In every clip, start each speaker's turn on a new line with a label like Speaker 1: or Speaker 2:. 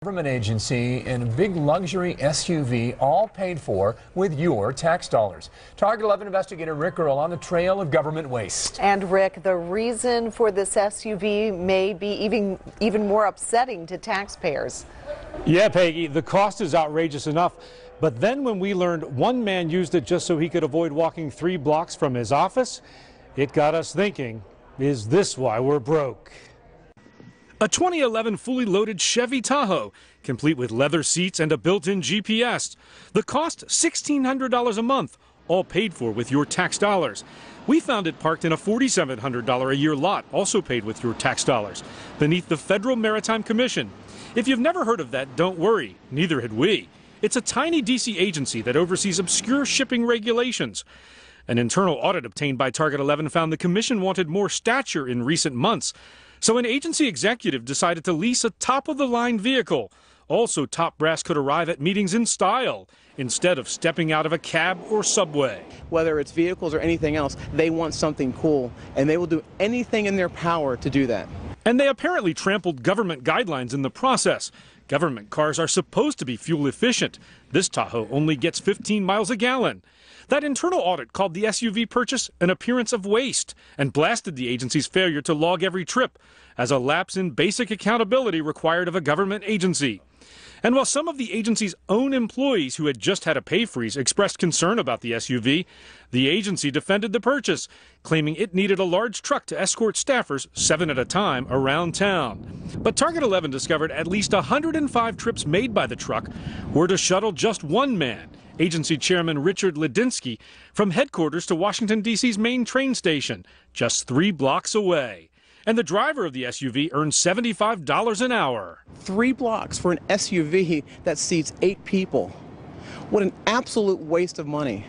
Speaker 1: Government agency and a big luxury SUV, all paid for with your tax dollars. Target 11 investigator Rick Earl on the trail of government waste.
Speaker 2: And Rick, the reason for this SUV may be even more upsetting to taxpayers.
Speaker 3: Yeah, Peggy, the cost is outrageous enough. But then when we learned one man used it just so he could avoid walking 3 blocks from his office, it got us thinking, is this why we're broke? A 2011 fully loaded Chevy Tahoe, complete with leather seats and a built-in GPS. The cost $1,600 a month, all paid for with your tax dollars. We found it parked in a $4,700 a year lot, also paid with your tax dollars, beneath the Federal Maritime Commission. If you've never heard of that, don't worry, neither had we. It's a tiny D.C. agency that oversees obscure shipping regulations. An internal audit obtained by Target 11 found the commission wanted more stature in recent months. So an agency executive decided to lease a top-of-the-line vehicle. Also, top brass could arrive at meetings in style instead of stepping out of a cab or subway.
Speaker 4: Whether it's vehicles or anything else, they want something cool, and they will do anything in their power to do that.
Speaker 3: And they apparently trampled government guidelines in the process. Government cars are supposed to be fuel efficient. This Tahoe only gets 15 miles a gallon. That internal audit called the SUV purchase an appearance of waste and blasted the agency's failure to log every trip as a lapse in basic accountability required of a government agency. And while some of the agency's own employees who had just had a pay freeze expressed concern about the SUV, the agency defended the purchase, claiming it needed a large truck to escort staffers 7 at a time around town. But Target 11 discovered at least 105 trips made by the truck were to shuttle just one man, Agency Chairman Richard Ledinsky, from headquarters to Washington, D.C.'s main train station, just 3 blocks away. And the driver of the SUV earned $75 an hour.
Speaker 4: 3 blocks for an SUV that seats 8 people. What an absolute waste of money.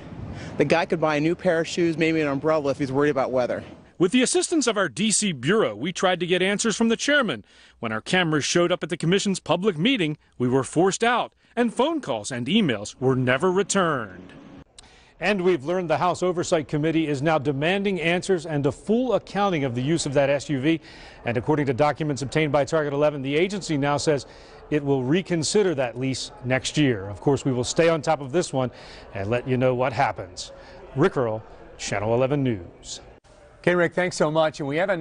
Speaker 4: The guy could buy a new pair of shoes, maybe an umbrella if he's worried about weather.
Speaker 3: With the assistance of our D.C. bureau, we tried to get answers from the chairman. When our cameras showed up at the commission's public meeting, we were forced out, and phone calls and emails were never returned. And we've learned the House Oversight Committee is now demanding answers and a full accounting of the use of that SUV. And according to documents obtained by Target 11, the agency now says it will reconsider that lease next year. Of course, we will stay on top of this one and let you know what happens. Rick Earl, Channel 11 News.
Speaker 1: Okay, Rick, thanks so much. And we have a